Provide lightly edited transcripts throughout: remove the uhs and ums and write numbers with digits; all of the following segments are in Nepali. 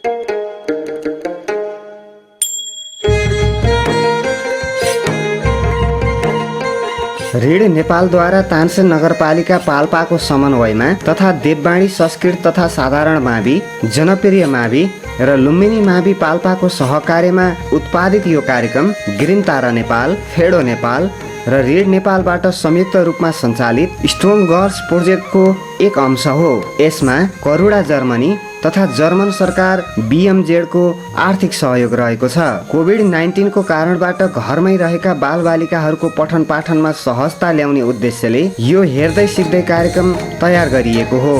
ऋण नेपालद्वारा तानसेन नगरपालिका पाल्पाको समन्वयमा तथा देववाणी संस्कृत तथा साधारण मावि, जनप्रिय मावि र लुम्बिनी मावि पाल्पाको सहकार्यमा उत्पादित यो कार्यक्रम ग्रिन तारा नेपाल, फेडो नेपाल र ऋण नेपालबाट संयुक्त रूपमा सञ्चालित स्ट्रङ गर्ल्स प्रोजेक्टको एक अंश हो। यसमा करुणा जर्मनी तथा जर्मन सरकार BMZ को आर्थिक सहयोग रहेको छ। कोभिड-19 को कारणबाट घरमै रहेका बालबालिकाहरूको पठन पाठनमा सहजता ल्याउने उद्देश्यले यो हेर्दै सिक्दै कार्यक्रम तयार गरिएको हो।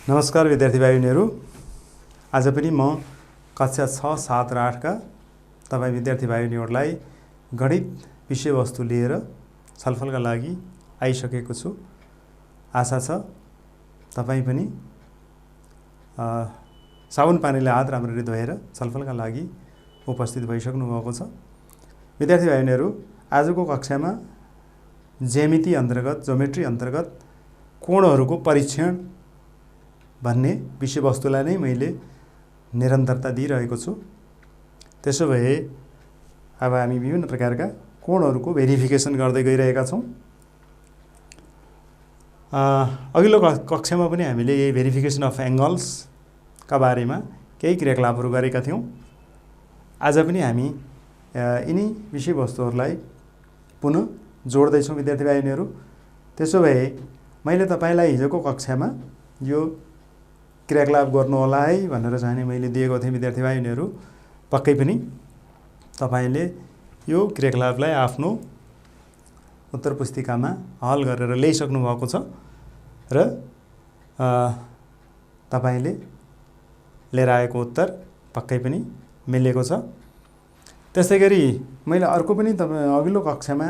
नमस्कार विद्यार्थी भाइ बहिनीहरू, आज पनि म कक्षा 6, 7 र 8 का तपाईँ विद्यार्थी भाइ बहिनीहरूलाई गणित विषयवस्तु लिएर छलफलका लागि आइसकेको छु। आशा छ तपाईँ पनि साबुन पानीले हात राम्ररी धोएर छलफलका लागि उपस्थित भइसक्नु भएको छ। विद्यार्थी भाइ बहिनीहरू, आजको कक्षामा ज्यामिति अन्तर्गत, ज्योमेट्री अन्तर्गत कोणहरूको परीक्षण भन्ने विषयवस्तुलाई नै मैले निरन्तरता दिइरहेको छु। त्यसो भए अब हामी विभिन्न प्रकारका कोणहरूको भेरिफिकेसन गर्दै गइरहेका छौँ। अघिल्लो कक्षामा पनि हामीले यही भेरिफिकेसन अफ एङ्गल्सका बारेमा केही क्रियाकलापहरू गरेका थियौँ। आज पनि हामी यिनी विषयवस्तुहरूलाई पुनः जोड्दैछौँ विद्यार्थी भाइ बहिनीहरू। त्यसो भए मैले तपाईँलाई हिजोको कक्षामा यो क्रियाकलाप गर्नु होला है भनेर चाहिँ मैले दिएको थिएँ विद्यार्थी भाइ बहिनीहरू। पक्कै पनि तपाईले यो क्रियाकलापलाई आफ्नो उत्तर पुस्तिकामा हल गरेर ल्याइसक्नु भएको छ र तपाईले लिएर आएको उत्तर पक्कै पनि मिलेको छ। त्यसैगरी मैले अर्को पनि अघिल्लो कक्षामा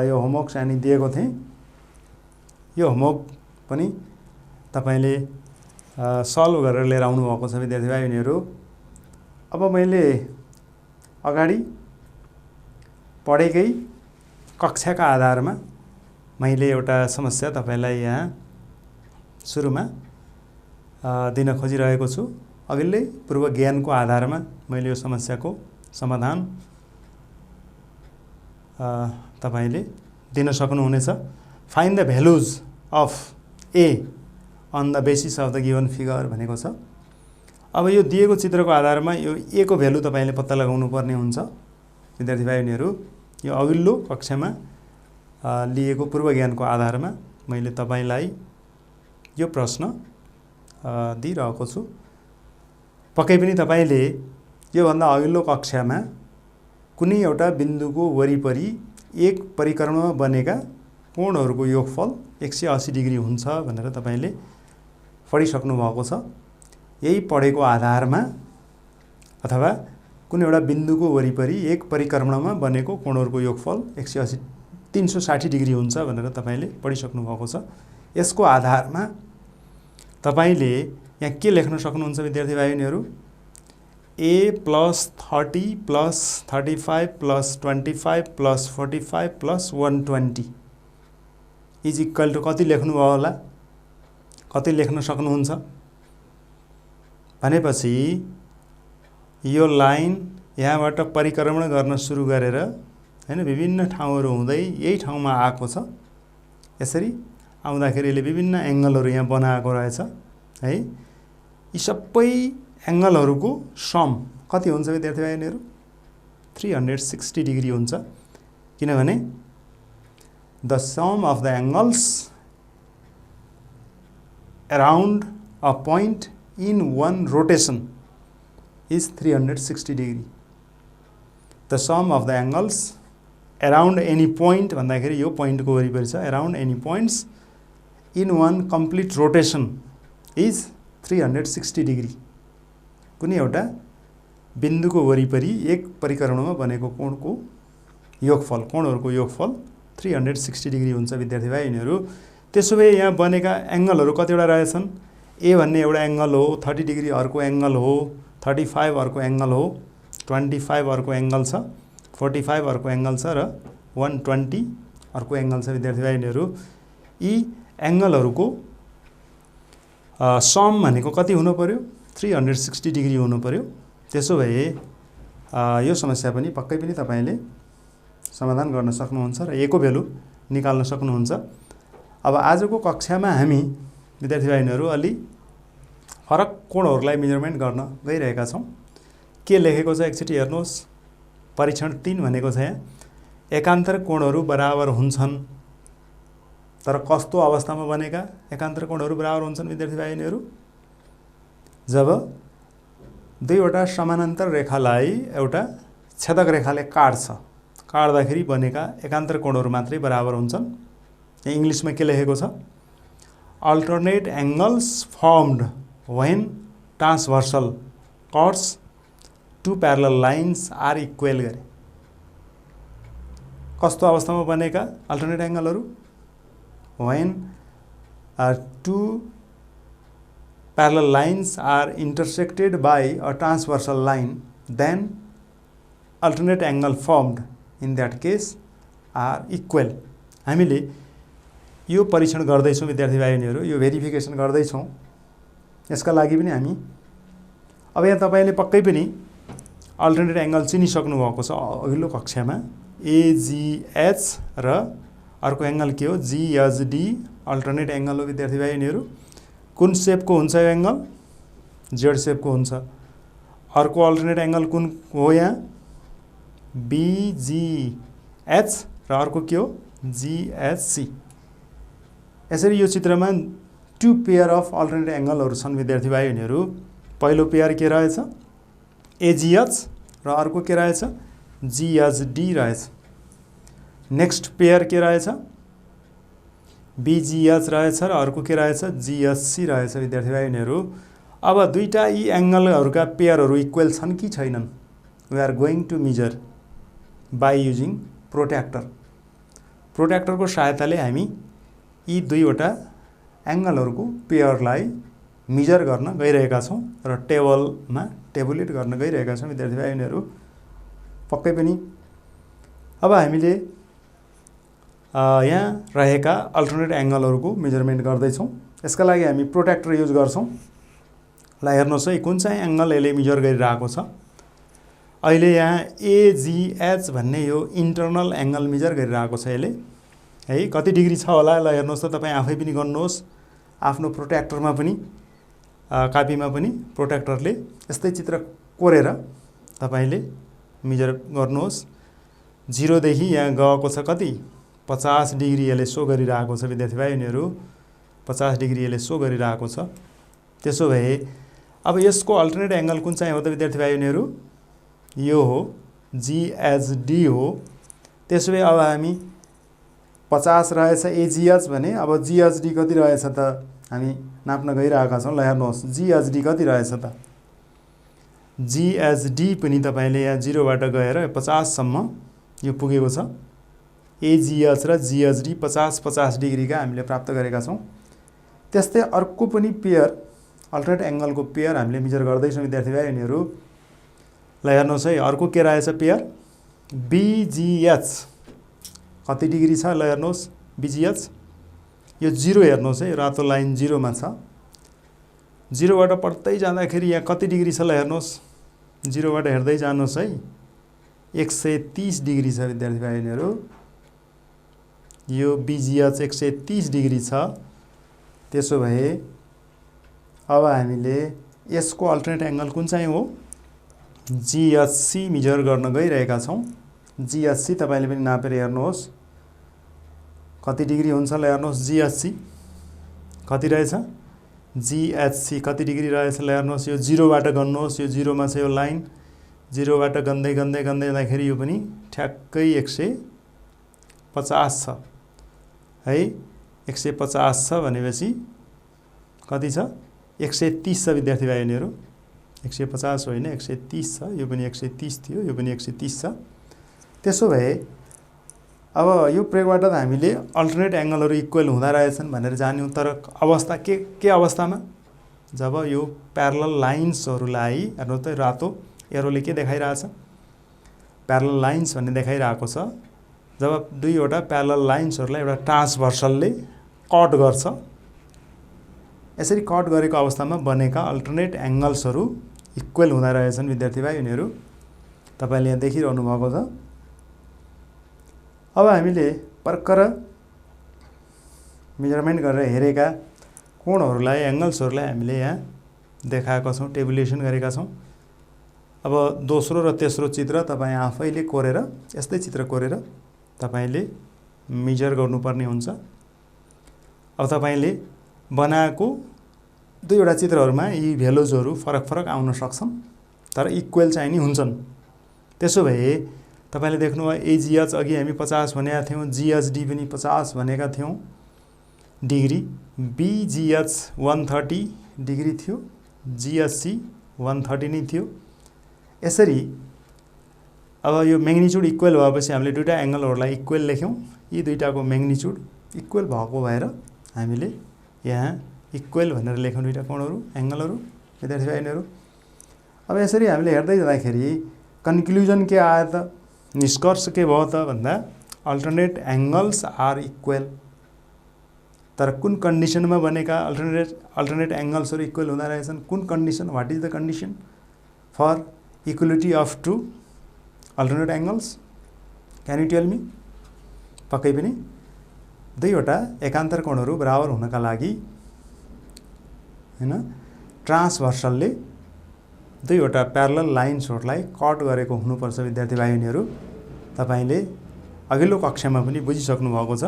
यो होमवर्क चाहिँ दिएको थिएँ। यो होमवर्क पनि तपाईले सल्भ गरेर लिएर आउनु भएको छ विद्यार्थी भाइ बहिनीहरू। अब मैले अगाडि पढेकै कक्षाका आधारमा मैले एउटा समस्या तपाईलाई यहाँ सुरुमा दिन खोजिरहेको छु। अघिल्लै पूर्व ज्ञानको आधारमा मैले यो समस्याको समाधान तपाईले दिन सक्नुहुनेछ। Find the values of A on the basis of the given figure भनेको छ। अब यो दिएको चित्रको आधारमा यो ए को भ्यालु तपाईले पत्ता लगाउनु पर्ने हुन्छ विद्यार्थी भाइ बहिनीहरू। यो अघिल्लो कक्षामा लिएको पूर्व ज्ञानको आधारमा मैले तपाईलाई यो प्रश्न दिइरहेको छु। पक्कै पनि तपाईले यो भन्दा अघिल्लो कक्षामा कुनै एउटा बिन्दुको वरिपरि एक परिक्रममा बनेका कोणहरूको योगफल 180 डिग्री हुन्छ भनेर तपाईले पढिसक्नु भएको छ। यही पढेको आधारमा अथवा कुनै एउटा बिन्दुको वरिपरि एक परिक्रमणमा बनेको कोणहरूको योगफल 360 डिग्री हुन्छ भनेर तपाईले पढिसक्नु भएको छ। यसको आधारमा तपाईले यहाँ के लेख्न सक्नुहुन्छ विद्यार्थी भाइ बहिनीहरू? a + 30 + 35 + 25 + 45 + 120 इज इक्वल टु कति लेख्नुभयो होला? कति लेख्न सक्नुहुन्छ भनेपछि यो लाइन यहाँबाट परिक्रमण गर्न सुरु गरेर हैन विभिन्न ठाउँहरू हुँदै यही ठाउँमा आएको छ। यसरी आउँदाखेरि यसले विभिन्न एंगलहरू यहाँ बनाएको रहेछ है। यी सबै एंगलहरूको सम कति हुन्छ विद्यार्थी भाइ बहिनीहरू? 360 डिग्री हुन्छ। किनभने the sum of the angles around a point in one rotation is 360 degree. The sum of the angles around any point भन्दाखेरि यो point को वरिपरि छ, around any points in one complete rotation is 360 degree. कुनै एउटा बिन्दुको वरिपरि एक परिक्रमणमा बनेको कोणको योगफल, कोणहरूको योगफल 360 डिग्री हुन्छ विद्यार्थी भाइ बहिनीहरू। त्यसो भए यहाँ बनेका एंगलहरू कतिवटा रहेछन्? ए भन्ने एउटा एंगल हो, 30 डिग्री अर्को एंगल हो, 35 अर्को एंगल हो, 25 अर्को एंगल छ, 45 अर्को एंगल छ र 120 अर्को एंगल छ विद्यार्थी भाइहरु यी एंगलहरुको सम भनेको कति हुनु पर्यो 360 डिग्री हुनु पर्यो त्यसो भए यो समस्या पनि पक्कै पनि तपाईले समाधान गर्न सक्नुहुन्छ र a को भ्यालु निकाल्न सक्नुहुन्छ अब आजको कक्षामा हामी विद्यार्थी भाइहरु अलि फरक कोणहरुलाई मेजरमेन्ट गर्न गइरहेका छौं के लेखेको छ एकचोटी हेर्नुहोस् परीक्षण 3 भनेको छ यहाँ एकान्तर कोणहरु बराबर हुन्छन् तर कस्तो अवस्थामा बनेका एकान्तर कोणहरु बराबर हुन्छन् विद्यार्थी भाइहरु जब दुईवटा समानान्तर रेखालाई एउटा छेदक रेखाले काट्दाखेरि बनेका एकान्तर कोणहरु मात्रै बराबर हुन्छन् यहाँ इंग्लिशमा के लेखेको छ alternate angles formed when transversal cuts two parallel lines are equal गरे कस्तो अवस्थामा बनेका अल्टरनेट एंगलहरु when two parallel lines are intersected by a transversal line then alternate angle formed in that case are equal हामीले यो परीक्षण गर्दैछौं विद्यार्थी भाइहरु यो भेरिफिकेसन गर्दैछौं यसका लागि पनि हामी अब यहाँ तपाईले पक्कै पनि अल्टरनेट एंगल चिनिसक्नु भएको छ अघिल्लो कक्षामा AGH र अर्को एंगल के हो GHD अल्टरनेट एंगल हो विद्यार्थी भाइहरु कुन शेपको हुन्छ यो एंगल Z शेपको हुन्छ अर्को अल्टरनेट एंगल कुन हो यहाँ BGH र अर्को के हो GHC यसरी यो चित्रमा टु पेयर अफ अल्टरनेट एंगलहरु छन् विद्यार्थी भाइहरु पहिलो पेयर के रहेछ AGH र अर्को के रहेछ GHD रहेछ नेक्स्ट पेयर के रहेछ BGH रहेछ र अर्को के रहेछ GHC रहेछ विद्यार्थी भाइहरु अब दुईटा यी एंगलहरुका पेयरहरु इक्वल छन् कि छैनन् we are going to measure by using प्रोट्र्याक्टरको सहायताले हामी यी दुईवटा एंगलहरुको पेयरलाई मेजर गर्न गइरहेका छौं र टेबलमा टेबुलेट गर्न गइरहेका छौं विद्यार्थी भाइहरु पक्कै पनि अब हामीले यहाँ रहेका अल्टरनेट एंगलहरुको मेजरमेन्ट गर्दै छौं यसका लागि हामी प्रोट्र्याक्टर युज गर्छौं ल हेर्नुस् है कुन चाहिँ एंगल यसले मेजर गरिरहेको छ अहिले यहाँ AGH भन्ने यो इन्टरनल एंगल मेजर गरिरहेको छ यसले है कति डिग्री छ होला ल हेर्नुस् त तपाई आफै पनि गर्नुहोस् आफ्नो प्रोट्र्याक्टरमा पनि कापीमा पनि प्रोट्र्याक्टरले यस्तै चित्र कोरेर तपाईले मेजर गर्नुहोस् 0 देखि यहाँ गएको छ कति 50 डिग्री यसले शो गरिरहेको छ विद्यार्थी भाइहरु 50 डिग्री यसले शो गरिरहेको छ त्यसो भए अब यसको अल्टरनेट एंगल कुन चाहिँ हो त विद्यार्थी भाइहरु यो हो GHD हो त्यसो भए अब हामी 50 रहेछ AGH भने अब GHD कति रहेछ त हामी नाप्न गइरहेका छौं ल हेर्नुहोस् GHD कति रहेछ त GHD पनि तपाईले यहाँ 0 बाट गएर 50 सम्म यो पुगेको छ AGH र GHD 50 डिग्रीका हामीले प्राप्त गरेका छौं त्यस्तै अर्को पनि पेयर अल्टरनेट एंगलको पेयर हामीले मेजर गर्दै छौं विद्यार्थी भाइहरु ल हेर्नुहोस् है अर्को के रहेछ पेयर BGH कति डिग्री छ ल हेर्नुहोस् BGH यो 0 हेर्नुहोस् है रातो लाइन 0 मा छ 0 बाट पढ्दै जाँदाखेरि यहाँ कति डिग्री छ ल हेर्नुहोस् 0 बाट हेर्दै जानुहोस् है 130 डिग्री छ विद्यार्थी भाइहरु यो BGH 130 डिग्री छ त्यसो भए अब हामीले यसको अल्टरनेट एंगल कुन चाहिँ हो GHC मेजर गर्न गइरहेका छौं GHC तपाईले पनि नापेर हेर्नुहोस् कति डिग्री हुन्छ ल हेर्नुहोस् GHC कति रहेछ GHC कति डिग्री रहेछ ल हेर्नुहोस् यो 0 बाट गन्नुहोस् यो 0 मा छ यो लाइन 0 बाट गन्दै जाँदाखेरि यो पनि ठ्याक्कै 150 छ है 150 छ भनेपछि कति छ 130 छ विद्यार्थी भाइहरु 150 होइन 130 छ यो पनि 130 थियो यो पनि 130 छ त्यसो भए अब यो प्रयोगबाट त हामीले अल्टरनेट एंगलहरु इक्वल हुँदा रहेछन् भनेर जान्यौं तर अवस्था के अवस्थामा जब यो प्यारलल लाइन्सहरुलाई हेर्नु त रातो एरोले के देखाइराछ प्यारलल लाइन्स भन्ने देखाइराको छ जब दुईवटा प्यारलल लाइन्सहरूलाई एउटा ट्रान्सभर्सलले कट गर्छ, यसरी कट गरेको अवस्थामा बनेका अल्टरनेट एङ्गल्सहरू इक्वल हुँदा रहेछन् विद्यार्थी भाइ। यिनीहरू तपाईँले यहाँ देखिरहनु भएको छ। अब हामीले भर्खर मेजरमेन्ट गरेर हेरेका कोणहरूलाई, एङ्गल्सहरूलाई हामीले यहाँ देखाएका छौँ, टेबुलेसन गरेका छौँ। अब दोस्रो र तेस्रो चित्र तपाईँ आफैले कोरेर, यस्तै चित्र कोरेर तपाईँले मेजर गर्नुपर्ने हुन्छ। अब तपाईँले बनाएको दुईवटा चित्रहरूमा यी भ्यालुजहरू फरक फरक आउन सक्छन्, तर इक्वल चाहिँ नि हुन्छन्। त्यसो भए तपाईँले देख्नुभयो एजिएच अघि हामी 50 भनेका थियौँ, जिएचडी पनि 50 भनेका थियौँ डिग्री, बिजिएच 130 डिग्री थियो, जिएचसी 130 नै थियो। यसरी अब यो म्याग्निच्युड इक्वल भएपछि हामीले दुईटा एङ्गलहरूलाई इक्वल लेख्यौँ। यी दुईटाको म्याग्निच्युड इक्वल भएको भएर हामीले यहाँ इक्वल भनेर लेख्यौँ दुईटा कोणहरू, एङ्गलहरू विद्यार्थी भाइहरू। अब यसरी हामीले हेर्दै जाँदाखेरि कन्क्लुजन के आयो त, निष्कर्ष के भयो त भन्दा अल्टरनेट एङ्गल्स आर इक्वल। तर कुन कन्डिसनमा बनेका अल्टरनेट एङ्गल्सहरू इक्वल हुँदा रहेछन्? कुन condition? What is the condition for equality of two alternate angles? Can you tell me? पक्कै पनि दुईवटा एकान्तर कोणहरू बराबर हुनका लागि हैन ट्रान्सभर्सलले दुईवटा प्यारलल लाइन्सहरूलाई कट गरेको हुनुपर्छ विद्यार्थी भाइनीहरू। तपाईँले अघिल्लो कक्षामा पनि बुझिसक्नु भएको छ।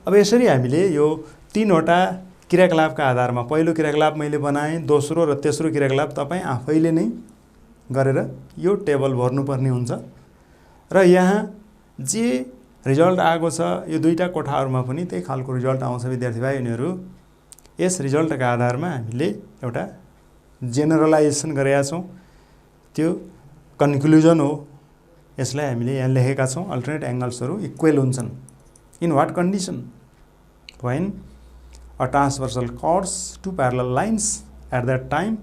अब यसरी हामीले यो तीनवटा क्रियाकलापका आधारमा, पहिलो क्रियाकलाप मैले बनाएँ, दोस्रो र तेस्रो क्रियाकलाप तपाईँ आफैले नै गरेर यो टेबल भर्नुपर्ने हुन्छ। र यहाँ जे रिजल्ट आएको छ यो दुईटा कोठाहरूमा पनि त्यही खालको रिजल्ट आउँछ विद्यार्थी भाइनीहरू। यस रिजल्टका आधारमा हामीले एउटा जेनरलाइजेसन गरेका छौँ, त्यो कन्क्लुजन हो। यसलाई हामीले यहाँ लेखेका छौँ, अल्टरनेट एङ्गल्सहरू इक्वल हुन्छन्। In what condition? When a transversal cuts two parallel lines at that time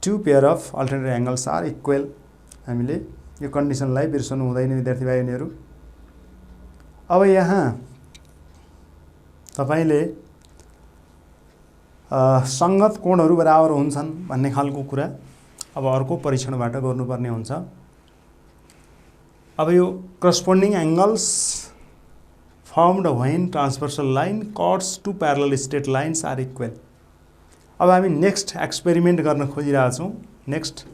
two pair of alternate angles are equal. हामीले यो कन्डिसनलाई बिर्सनु हुँदैन विद्यार्थी भाइनीहरू। अब यहाँ तपाईँले सङ्गत कोणहरू बराबर हुन्छन् भन्ने खालको कुरा अब अर्को परीक्षणबाट गर्नुपर्ने हुन्छ। अब यो corresponding angles formed when transversal line cuts two parallel straight lines are equal. अब हामी नेक्स्ट एक्सपेरिमेन्ट गर्न खोजिरहेका छौँ, नेक्स्ट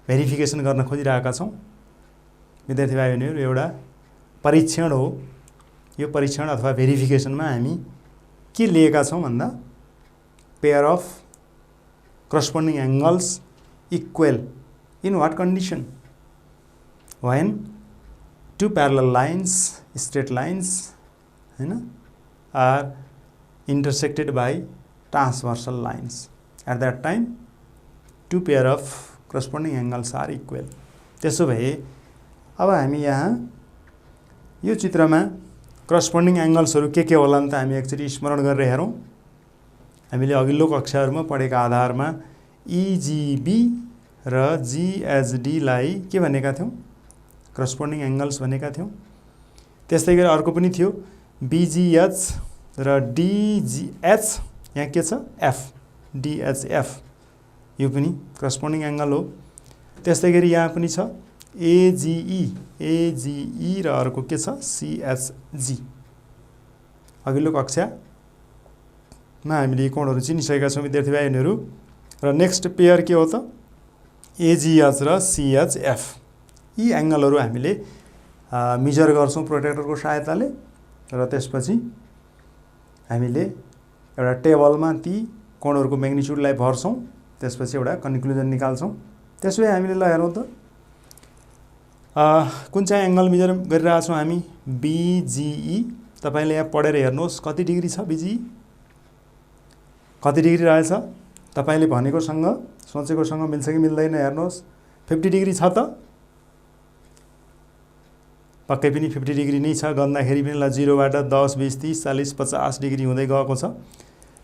भेरिफिकेसन गर्न खोजिरहेका छौँ विद्यार्थी भाइहरू। एउटा परीक्षण हो। यो परीक्षण अथवा भेरिफिकेसनमा हामी के लिएका छौँ भन्दा pair of corresponding angles equal in what condition? When two parallel lines, straight lines हैन are intersected by transversal lines at that time two pair of corresponding angles are equal. त्यसो भए अब हामी यहाँ यो चित्रमा करस्पोन्डिङ एङ्गल्सहरू के होलान् त हामी एकचोटि स्मरण गरेर हेरौँ। हामीले अघिल्लो कक्षाहरूमा पढेका आधारमा इजिबी र जिएचडीलाई के भनेका थियौँ? करस्पोन्डिङ एङ्गल्स भनेका थियौँ। त्यस्तै गरी अर्को पनि थियो बिजिएच र डिजिएच, यहाँ के छ? एफ, डिएचएफ, यो पनि करस्पोन्डिङ एङ्गल हो। त्यस्तै गरी यहाँ पनि छ एजिई र अर्को के छ? सिएचजी। अघिल्लो कक्षामा हामीले कोणहरू चिनिसकेका छौँ विद्यार्थी भाइहरू। र नेक्स्ट पेयर के हो त? एजिएच र सिएचएफ। यी एङ्गलहरू हामीले मेजर गर्छौँ प्रोट्र्याक्टरको सहायताले र त्यसपछि हामीले एउटा टेबलमा ती कोणहरूको म्याग्निच्युडलाई भर्छौँ, त्यसपछि एउटा कन्क्लुजन निकाल्छौँ। त्यसो भए हामीले ल हेरौँ त कुन चाहिँ एङ्गल मेजर गरिरहेछौँ हामी? बिजिई। तपाईँले यहाँ पढेर हेर्नुहोस् कति डिग्री छ बिजिई, कति डिग्री रहेछ? तपाईँले भनेकोसँग सोचेकोसँग मिल्छ कि मिल्दैन हेर्नुहोस्। 50 डिग्री छ त? पक्कै पनि 50 डिग्री नै छ। गन्दाखेरि पनि ल 0 बाट 10, 20, 30, 40, 50 डिग्री हुँदै गएको छ।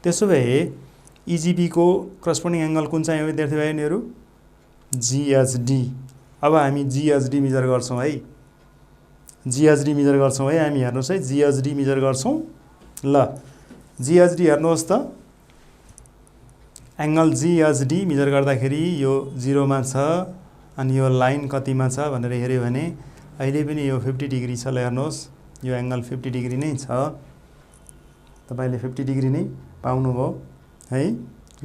त्यसो भए इजिबीको करस्पोन्डिङ एङ्गल कुन चाहिँ हो विद्यार्थी भाइहरू? जिएचडी। अब हामी जिएचडी मेजर गर्छौँ है। जिएचडी मेजर गर्छौँ है हामी। हेर्नुहोस् है, जिएचडी मेजर गर्छौँ। ल जिएचडी हेर्नुहोस् त, एङ्गल जिएचडी मेजर गर्दाखेरि यो 0 मा छ अनि यो लाइन कतिमा छ भनेर हेऱ्यो भने अहिले पनि यो 50 डिग्री छ। ल हेर्नुहोस्, यो एङ्गल 50 डिग्री नै छ। तपाईले 50 डिग्री नै पाउनुभयो है,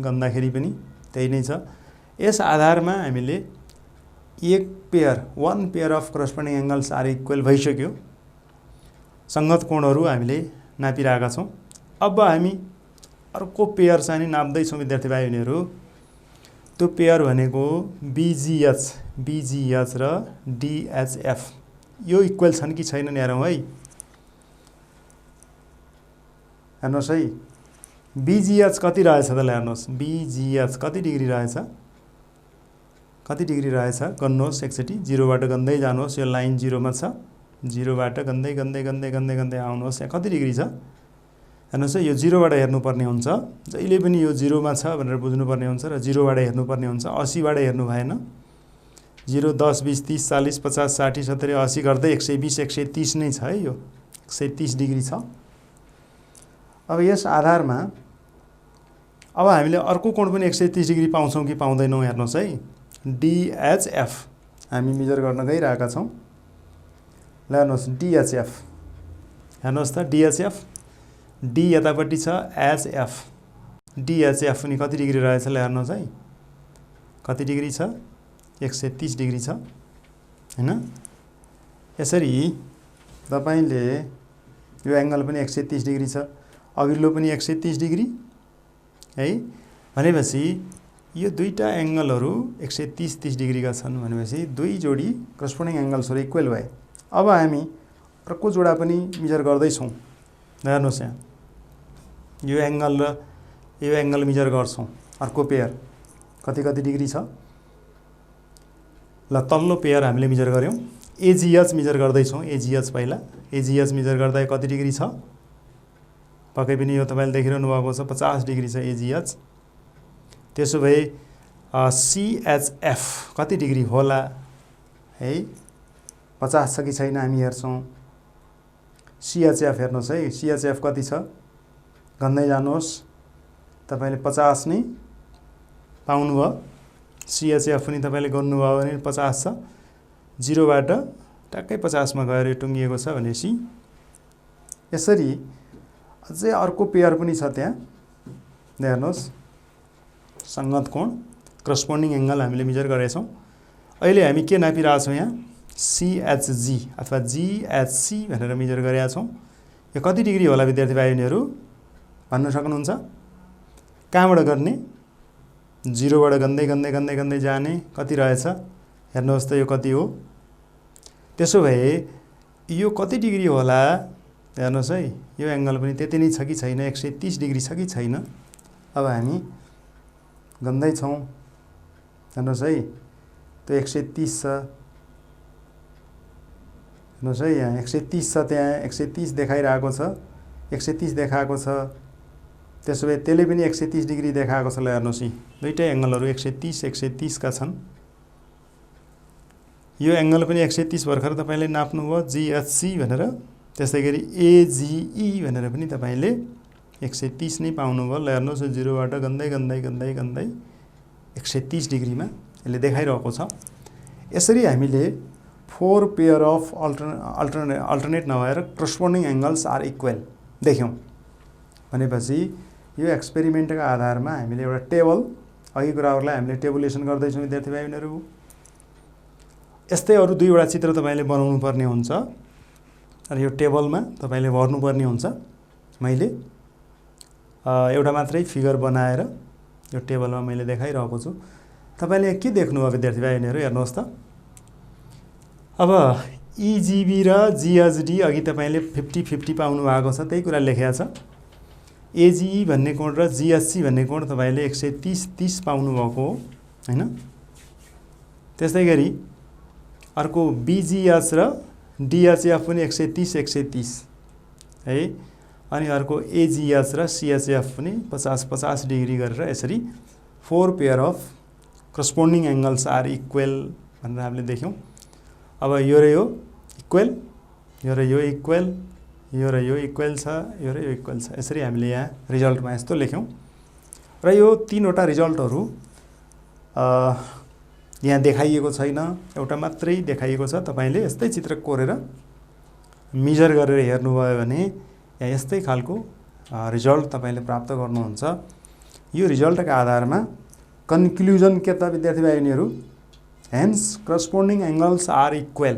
गन्दाखेरि पनि त्यही नै छ। यस आधारमा हामीले one pair of corresponding angles are equal भइसक्यो। सङ्गत कोणहरू हामीले नापिरहेका छौँ। अब हामी अर्को पेयर चाहिँ नाप्दैछौँ विद्यार्थी भाइ बहिनीहरू। त्यो पेयर भनेको BGH र DHF। यो इक्वल छन् कि छैनन् हेरौँ है। हेर्नुहोस् है, BGH कति रहेछ त? हेर्नुहोस्, BGH कति डिग्री रहेछ, कति डिग्री रहेछ गर्नुहोस् एकचोटि। 0 बाट गन्दै जानुहोस्, यो लाइन 0 मा छ। 0 बाट गन्दै गन्दै गन्दै गन्दै गन्दै आउनुहोस्, यहाँ कति डिग्री छ हेर्नुहोस् है। यो 0 बाट हेर्नुपर्ने हुन्छ, जहिले पनि यो 0 मा छ भनेर बुझ्नुपर्ने हुन्छ र 0 बाट हेर्नुपर्ने हुन्छ। 80 बाट हेर्नु भएन। 0 10 20 30 40 50 60 70 80 गर्दै 120 130 नै छ है। यो 130 डिग्री छ। अब यस आधारमा अब हामीले अर्को कोण पनि 130 डिग्री पाउँछौँ कि पाउँदैनौँ हेर्नुहोस् है। DHF हामी मेजर गर्न गइरहेका छौँ। ल हेर्नुहोस्, DHF हेर्नुहोस् त, DHF D यतापट्टि छ, HF DHF पनि कति डिग्री रहेछ? ल हेर्नुहोस् है, कति डिग्री छ? 130 डिग्री छ हैन। यसरी तपाईले यो एङ्गल पनि 130 डिग्री छ, अघिल्लो पनि 130 डिग्री है। भनेपछि यो दुईटा एङ्गलहरू 130 डिग्रीका छन् भनेपछि दुई जोडी करस्पोन्डिङ एङ्गल्सहरू इक्वल भए। अब हामी अर्को जोडा पनि मेजर गर्दैछौँ। हेर्नुहोस् यहाँ, यो एङ्गल र यो एङ्गल मेजर गर्छौँ। अर्को पेयर कति कति डिग्री छ? ल तल्लो पेयर हामीले मेजर गऱ्यौँ। AGH मेजर गर्दैछौँ। AGH पहिला AGH मेजर गर्दा कति डिग्री छ? पक्कै पनि यो तपाईँले देखिरहनु भएको छ, 50 डिग्री छ AGH। त्यसो भए CHF कति डिग्री होला है? 50 छ कि छैन हामी हेर्छौँ। CHF हेर्नुहोस् है, CHF कति छ? गन्दै जानुहोस्, तपाईँले 50 नै पाउनुभयो। CHF पनि तपाईँले गर्नुभयो भने 50 छ। 0 बाट ट्याक्कै 50 मा गएर टुङ्गिएको छ भनेपछि यसरी अझै अर्को पेयर पनि छ त्यहाँ। हेर्नुहोस्, सङ्गत कोण करस्पोन्डिङ एङ्गल हामीले मेजर गरेछौँ। अहिले हामी के नापिरहेछौँ यहाँ? CHG अथवा GHC भनेर मेजर गरेका छौँ। यो कति डिग्री होला विद्यार्थी भाइ बहिनीहरू भन्न सक्नुहुन्छ? कहाँबाट गर्ने? 0 बाट गन्दै गन्दै गन्दै गन्दै जाने, कति रहेछ हेर्नुहोस् त, यो कति हो? त्यसो भए यो कति डिग्री होला हेर्नुहोस् है। यो एङ्गल पनि त्यति नै छ कि छैन? 130 डिग्री छ कि छैन? अब हामी गन्दैछौँ। हेर्नुहोस् है, त्यो 130 छ। हेर्नुहोस् है, यहाँ 130 छ, त्यहाँ 130 देखाइरहेको छ, 130 देखाएको छ। त्यसो भए त्यसले पनि 130 डिग्री देखाएको छ। ल हेर्नुहोस्, यी दुईटै एङ्गलहरू 130 का छन्। यो एङ्गल पनि 130 भर्खर तपाईँले नाप्नुभयो GHC भनेर। त्यस्तै गरी AGE भनेर पनि तपाईँले 130 नै पाउनुभयो। ल हेर्नुहोस्, 0 बाट गन्दै गन्दै गन्दै गन्दै 130 डिग्रीमा यसले देखाइरहेको छ। यसरी हामीले 4 पेयर अफ अल्टरनेट नभएर करस्पोन्डिङ एङ्गल्स आर इक्वल देख्यौँ। भनेपछि यो एक्सपेरिमेन्टका आधारमा हामीले एउटा टेबल, अघि कुराहरूलाई हामीले टेबुलेसन गर्दैछौँ विद्यार्थी भाइ बहिनीहरू। यस्तै अरू दुईवटा चित्र तपाईँले बनाउनु पर्ने हुन्छ र यो टेबलमा तपाईँले भर्नुपर्ने हुन्छ। मैले एउटा मात्रै फिगर बनाएर यो टेबलमा मैले देखाइरहेको छु। तपाईँले के देख्नुभयो विद्यार्थी भाइ बहिनीहरू? हेर्नुहोस् त, अब EGB र GHD अघि तपाईँले 50-50 पाउनु भएको छ, त्यही कुरा लेखेको छ। AGE भन्ने कोण र GHC भन्ने कोण तपाईँले 130 पाउनुभएको हो हैन। त्यस्तै गरी अर्को BGH र DHF पनि 130 है। अनि अर्को AGH र CHF पनि 50-50 डिग्री गरेर यसरी 4 pair of corresponding angles are equal भनेर हामीले देख्यौँ। अब यो र यो इक्वल यो र यो इक्वल, यो र यो इक्वल छ, यो र यो इक्वल छ। यसरी हामीले यहाँ रिजल्टमा यस्तो लेख्यौँ र यो तीनवटा रिजल्टहरू यहाँ देखाइएको छैन, एउटा मात्रै देखाइएको छ। तपाईले यस्तै चित्र कोरेर मेजर गरेर हेर्नुभयो भने यहाँ यस्तै खालको रिजल्ट तपाईले प्राप्त गर्नुहुन्छ। यो रिजल्टका आधारमा कन्क्लुजन के त विद्यार्थी भाइनीहरू, hence corresponding angles are equal.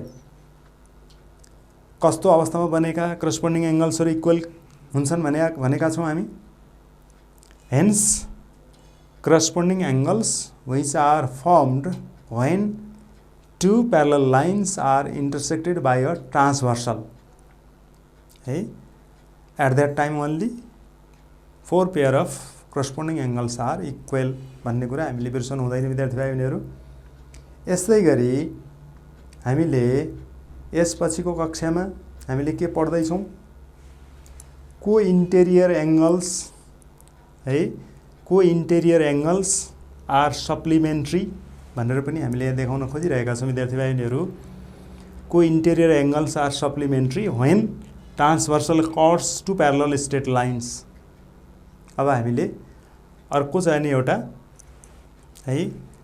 कस्तो अवस्थामा बनेका करस्पोन्डिङ एंगल्सहरू इक्वल हुन्छन् भनेका छौँ हामी। Hence corresponding angles which are formed when two parallel lines are intersected by a transversal. Hey, at that time only four pair of corresponding angles are equal भन्ने कुरा हामीले बिर्सनु हुँदैन विद्यार्थी भाइबहिनीहरू। यस्तै गरी हामीले यसपछिको कक्षामा हामीले के पढ्दै छौं, को इंटेरियर एंगल्स है, को इंटेरियर एंगल्स आर सप्लिमेन्ट्री भनेर पनि हामीले देखाउन खोजिरहेका छौं विद्यार्थी भाइबहिनीहरू। Co interior angles are supplementary when transversal cuts two parallel straight lines. अब हामीले अर्को चाहिँ नि एउटा है,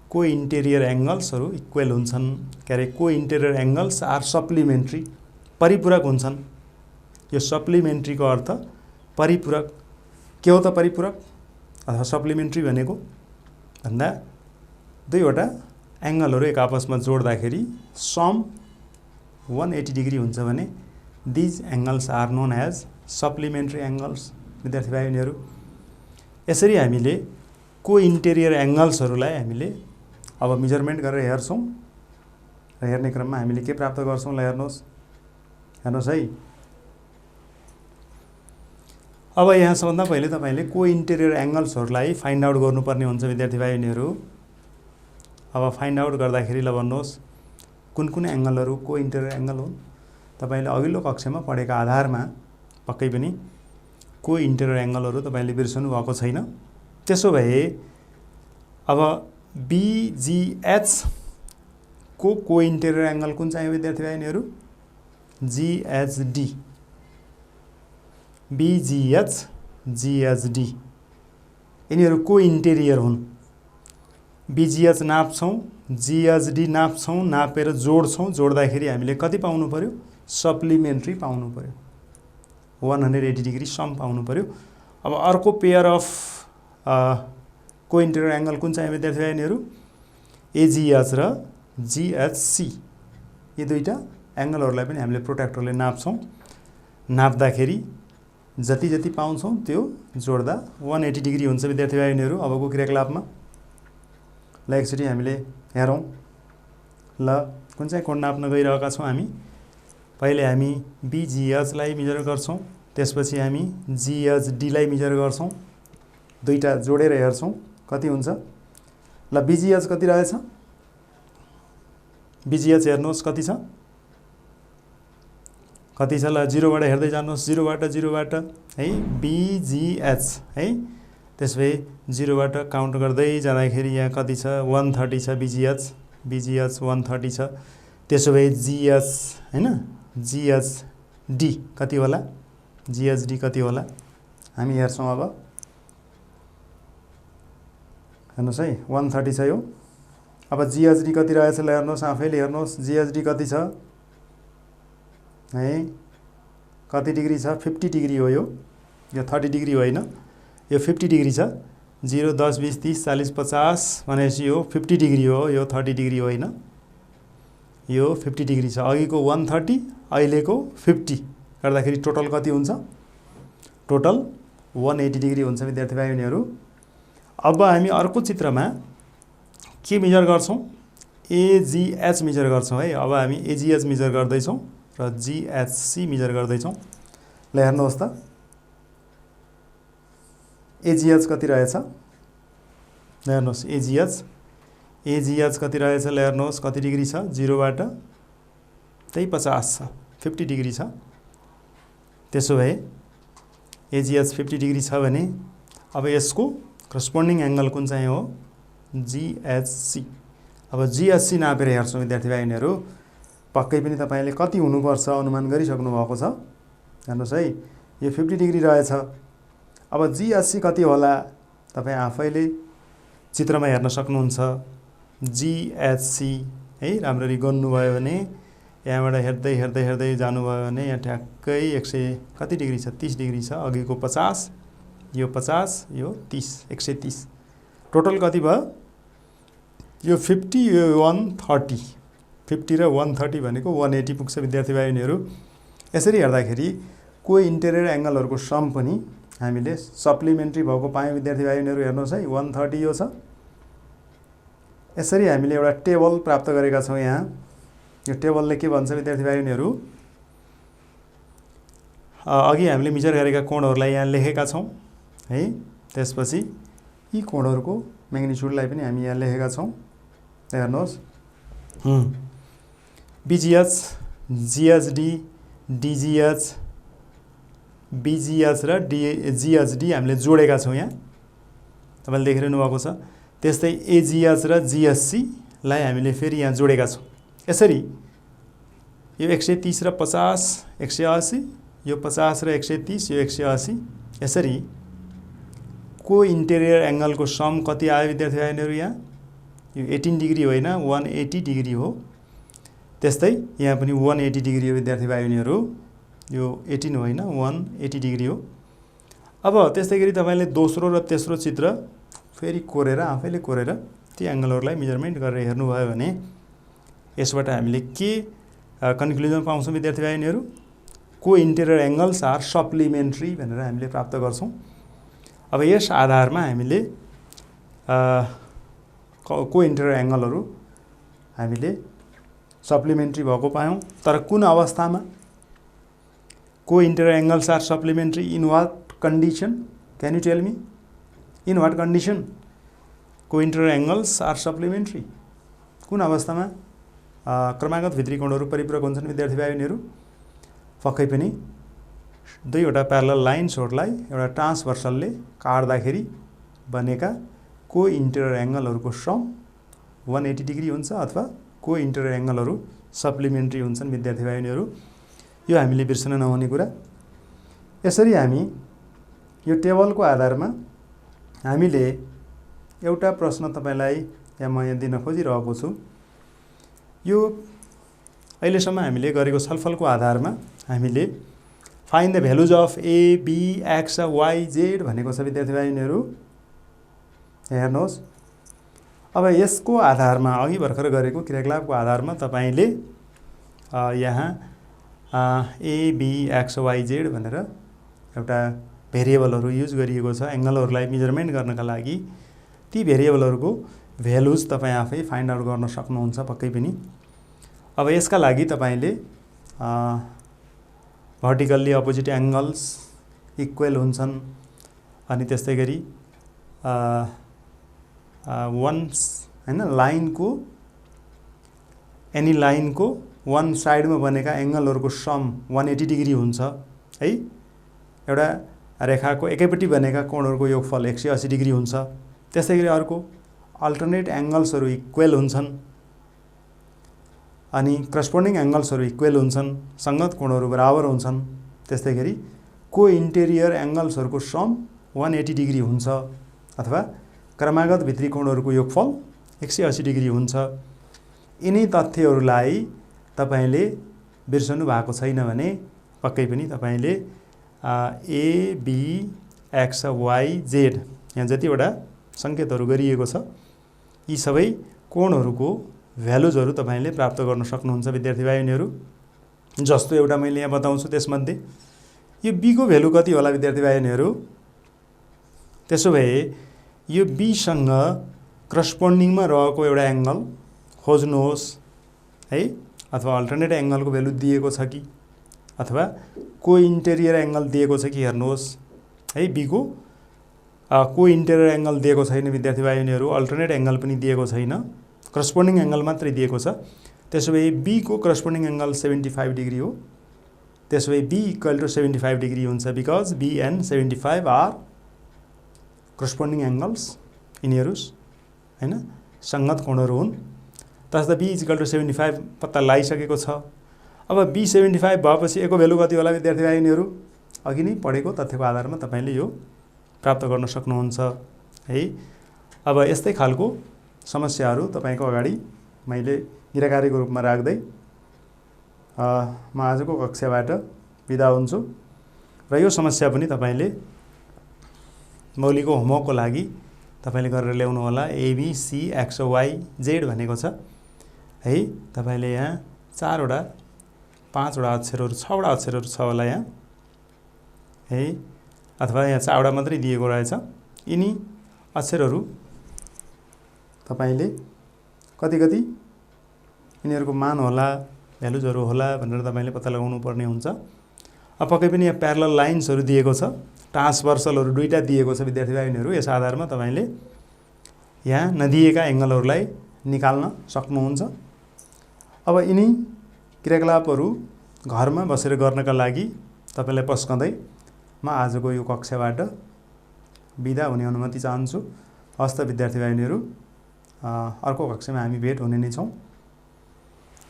को इंटेरियर एंगल्सहरू इक्वल हुन्छन् के अरे, को इंटेरियर एंगल्स आर सप्लिमेन्ट्री, परिपूरक हुन्छन्। यो सप्लिमेन्ट्री को अर्थ परिपूरक। के हो त परिपूरक अथवा सप्लिमेन्ट्री भनेको भन्दा दुईवटा एंगलहरू एक आपसमा जोड्दाखेरि सम 180 डिग्री हुन्छ भने these angles are known as supplementary angles विद्यार्थी भाइबहिनीहरू। यसरी हामीले को इंटेरियर एंगल्सहरूलाई हामीले अब मेजरमेन्ट गरेर हेर्छौं र हेर्ने क्रममा हामीले के प्राप्त गर्छौं ल हेर्नुहोस् है। अब यहाँ सबभन्दा पहिले तपाईले को इंटेरियर एंगल्सहरूलाई फाइन्ड आउट गर्नुपर्ने हुन्छ विद्यार्थी भाइबहिनीहरू। अब फाइन्ड आउट गर्दाखेरि ल भन्नुहोस् कुन कुन एंगलहरू को इंटेरियर एंगल हुन्। तपाईले अघिल्लो कक्षामा पढेका आधारमा पक्कै पनि को इंटेरियर एंगलहरू तपाईले बिर्सनु भएको छैन। त्यसो भए अब बीजीएच को इंटेरियर एंगल कुन चाहिँ विद्यार्थी भाइबहिनीहरू, जीएचडी। बीजीएच जीएचडी यिनीहरू को इंटेरियर हुन्। बीजीएच नाप्छौं, जीएचडी नाप्छौं, नापेर जोड्छौं, जोड्दाखेरि हामीले कति पाउनु पर्यो, सप्लिमेन्ट्री पाउनु पर्यो, 180 डिग्री सम पाउनु पर्यो। अब अर्को पेयर अफ को इंटेरियर एंगल कुन चाहिँ विद्यार्थी भाइबहिनीहरू, एजीएच र जीएचसी। यी दुईटा एंगलहरूलाई पनि हामीले प्रोट्र्याक्टरले नाप्छौं। नाप्दाखेरि जति जति पाउँछौं त्यो जोड्दा 180 डिग्री हुन्छ विद्यार्थी भाइबहिनीहरू। अबको क्रियाकलापमा ल एकचोटि हामीले हेरौं ल कुन चाहिँ कोण नाप्न गइरहेका छौं हामी। पहिले हामी बीजीएच लाई मेजर गर्छौं, त्यसपछि हामी जीएचडी लाई मेजर गर्छौं, दुईटा जोडेर हेर्छौं कति हुन्छ। ल बीजीएच कति रहेछ, बीजीएच हेर्नुहोस् कति छ, कति छ ल 0 बाट हेर्दै जानुहोस्, 0 बाट है बीजीएच है। त्यसै 0 बाट काउन्ट गर्दै जाँदाखेरि यहाँ कति छ, 130 छ बीजीएच, बीजीएच 130 छ। त्यसो भए जीएच हैन, जीएचडी कति होला, जीएचडी कति होला हामी हेर्छौं। अब हेर्नुहोस् है 130 छ यो। अब जीएचडी कति रहेछ ल हेर्नुहोस्, आफैले हेर्नुहोस् जीएचडी कति छ है, कति डिग्री छ, 50 डिग्री हो यो 30 डिग्री होइन, यो 50 डिग्री छ। 0 10 20 30 40 50 भनेपछि यो 50 डिग्री हो, यो 30 डिग्री होइन, यो 50 डिग्री छ। अघिको 130 अहिलेको 50 गर्दाखेरि टोटल कति हुन्छ, टोटल 180 डिग्री हुन्छ विद्यार्थी भाइबहिनीहरू। अब हामी अर्को चित्रमा के मेजर गर्छौं, एजीएच मेजर गर्छौं है। अब हामी एजीएच मेजर गर्दै छौं र जीएचसी मेजर गर्दै छौं। ल हेर्नुहोस् त एजीएच कति रहेछ, ल हेर्नुहोस् एजीएच कति रहेछ, ल हेर्नुहोस् कति डिग्री छ, 0 बाट त्यही 50 छ, 50 डिग्री छ। त्यसो भए एजीएच 50 डिग्री छ भने अब यसको करस्पोन्डिङ एंगल कुन चाहिँ हो, जीएचसी। अब जीएचसी नापेर हेर्छौं विद्यार्थी भाइबहिनीहरू। पक्कै पनि तपाईले कति हुनुपर्छ अनुमान गरिसक्नु भएको छ। हेर्नुहोस् है, यो 50 डिग्री रहेछ। अब जी80 कति होला तपाईँ आफैले चित्रमा हेर्न सक्नुहुन्छ। जीएचसी है, राम्ररी गर्नुभयो भने यहाँबाट हेर्दै हेर्दै हेर्दै जानुभयो भने यहाँ ठ्याक्कै 100 कति डिग्री छ, 30 डिग्री छ। अघिको 50, यो 50, यो 30, 130। टोटल कति भयो? यो 50, यो 130। 50 र 130 भनेको 180 पुग्छ विद्यार्थी भाइबहिनीहरू। यसरी हेर्दाखेरि को इन्टेरियर एङ्गलहरूको सम पनि हामीले सप्लिमेन्ट्री भएको पायौँ विद्यार्थी भाइबहिनीहरू। हेर्नुहोस् है, 130 यो छ। यसरी हामीले एउटा टेबल प्राप्त गरेका छौँ। यहाँ यो टेबलले के भन्छ विद्यार्थी भाइबहिनीहरू, अघि हामीले मिजर गरेका कोणहरूलाई यहाँ लेखेका छौँ है। त्यसपछि यी कोणहरूको म्याग्निट्युडलाई पनि हामी यहाँ लेखेका छौँ। हेर्नुहोस्, बीजीएच, जीएचडी, डीजीएच, बीजीएच र जीएचडी हामीले जोडेका छौँ। यहाँ तपाईँले देखिरहनु भएको छ। त्यस्तै एजीएच र जीएससीलाई हामीले फेरि यहाँ जोडेका छौँ। यसरी यो 130 र 50, 180, यो 50 र 130, यो 180। यसरी को इन्टेरियर एङ्गलको सम कति आयो विद्यार्थी भाइबहिनीहरू? यहाँ यो 18 डिग्री होइन, 180 डिग्री हो। त्यस्तै यहाँ पनि 180 डिग्री हो विद्यार्थी भाइबहिनीहरू। यो 18 होइन, 180 डिग्री हो। अब त्यस्तै गरी तपाईँले दोस्रो र तेस्रो चित्र फेरि कोरेर आफैले कोरेर ती एङ्गलहरूलाई मेजरमेन्ट गरेर हेर्नुभयो भने यसबाट हामीले के कन्क्लुजन पाउँछौँ विद्यार्थी भाइबहिनीहरू? को इन्टेरियर एङ्गल्स आर सप्लिमेन्ट्री भनेर हामीले प्राप्त गर्छौँ। अब यस आधारमा हामीले को इन्टेरियर एङ्गलहरू हामीले सप्लिमेन्ट्री भएको पायौँ। तर कुन अवस्थामा? Co interior angles are supplementary in what condition? Can you tell me? In what condition co interior angles are supplementary? कुन अवस्थामा क्रमागत भित्री कोणहरू परिपूरक हुन्छन् विद्यार्थी भाइबहिनीहरू? पक्कै पनि दुईवटा प्यारलल लाइन्सहरूलाई एउटा ट्रान्सभर्सलले काट्दाखेरि बनेका को इन्टेरियर एङ्गलहरूको सम 180 डिग्री हुन्छ अथवा को इन्टेरियर एङ्गलहरू सप्लिमेन्ट्री हुन्छन् विद्यार्थी भाइबहिनीहरू। यो हामीले बिर्सन नहुने कुरा। यसरी हामी यो टेबलको आधारमा हामीले एउटा प्रश्न तपाईँलाई म यहाँ दिन खोजिरहेको छु। यो अहिलेसम्म हामीले गरेको छलफलको आधारमा हामीले find the values of A, B, X, Y, Z भनेको छ विद्यार्थी भाइबहिनीहरू। हेर्नुहोस्, अब यसको आधारमा अघि भर्खर गरेको क्रियाकलापको आधारमा तपाईँले यहाँ ए, बी, एक्स, वाई, जेड भनेर एउटा भेरिएबलहरू युज गरिएको छ एङ्गलहरूलाई मेजरमेन्ट गर्नका लागि। ती भेरिएबलहरूको भ्यालुज तपाईँ आफै फाइन्ड आउट गर्न सक्नुहुन्छ पक्कै पनि। अब यसका लागि तपाईँले भर्टिकल्ली अपोजिट एङ्गल्स इक्वल हुन्छन्। अनि त्यस्तै गरी लाइनको एनी लाइनको वान साइडमा बनेका एङ्गलहरूको सम 180 डिग्री हुन्छ है। एउटा रेखाको एकैपट्टि बनेका कोणहरूको योगफल 180 डिग्री हुन्छ। त्यस्तै गरी अर्को अल्टरनेट एङ्गल्सहरू इक्वल हुन्छन् अनि करस्पोन्डिङ एङ्गल्सहरू इक्वल हुन्छन्, सङ्गत कोणहरू बराबर हुन्छन्। त्यस्तै गरी को इन्टेरियर एङ्गल्सहरूको सम 180 डिग्री हुन्छ अथवा क्रमागत भित्री कोणहरूको योगफल 180 डिग्री हुन्छ। यिनै तथ्यहरूलाई तपाईँले बिर्सनु भएको छैन भने पक्कै पनि तपाईँले ए, बी, एक्स, वाई, जेड यहाँ जतिवटा सङ्केतहरू गरिएको छ यी सबै कोणहरूको भ्यालुजहरू तपाईँले प्राप्त गर्न सक्नुहुन्छ विद्यार्थी भाइबहिनीहरू। जस्तो एउटा मैले यहाँ बताउँछु, त्यसमध्ये यो बीको भ्यालु कति होला विद्यार्थी भाइबहिनीहरू? त्यसो भए यो बीसँग करस्पोन्डिङमा रहेको एउटा एङ्गल खोज्नुहोस् है। अथवा अल्टरनेट एङ्गलको भ्यालु दिएको छ कि अथवा को इन्टेरियर एङ्गल दिएको छ कि हेर्नुहोस् है। बीको को इन्टेरियर एङ्गल दिएको छैन विद्यार्थी भाइबहिनीहरू, अल्टरनेट एङ्गल पनि दिएको छैन, करस्पोन्डिङ एङ्गल मात्रै दिएको छ। त्यसो भए बीको करस्पोन्डिङ एङ्गल 75 डिग्री हो। त्यसो भए बी इक्वल टु 75 डिग्री हुन्छ because B and 75 are corresponding angles, यिनीहरू हैन सङ्गत कोणहरू हुन्। तसर्थ b = 75 पत्ता लगाइसकेको छ। अब b 75 भएपछि a को भ्यालु कति होला विद्यार्थी भाइनीहरू? अघि नै पढेको तथ्यको आधारमा तपाईले यो प्राप्त गर्न सक्नुहुन्छ है। अब यस्तै खालको समस्याहरू तपाईको अगाडि मैले निराकारीको रूपमा राख्दै म आजको कक्षाबाट बिदा हुन्छु र यो समस्या पनि तपाईले मौलिक होमवर्कको लागि तपाईले गरेर ल्याउनु होला। A B C X Y Z भनेको छ है। तपाईले यहाँ 4 वटा 5 वटा अक्षरहरू 6 वटा अक्षरहरू छ होला यहाँ है, अथवा यहाँ 4 वटा मात्रै दिएको रहेछ। यिनी अक्षरहरू तपाईले कति कति यिनीहरूको मान होला, भ्यालुजहरू होला भनेर तपाईले पत्ता लगाउनु पर्ने हुन्छ। अब पक्कै पनि यहाँ प्यारलल लाइन्सहरू दिएको छ, ट्रान्सभर्सलहरू दुईटा दिएको छ विद्यार्थी भाइहरू। यस आधारमा तपाईले यहाँ नदिएका एंगलहरूलाई निकाल्न सक्नुहुन्छ। अब यिनी क्रियाकलापहरू घरमा बसेर गर्नका लागि तपाईलाई पस्कँदै म आजको यो कक्षाबाट बिदा हुने अनुमति चाहन्छु। हस्त विद्यार्थी भाइहरू, अर्को कक्षामा हामी भेट हुने नै छौं।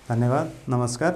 धन्यवाद, नमस्कार।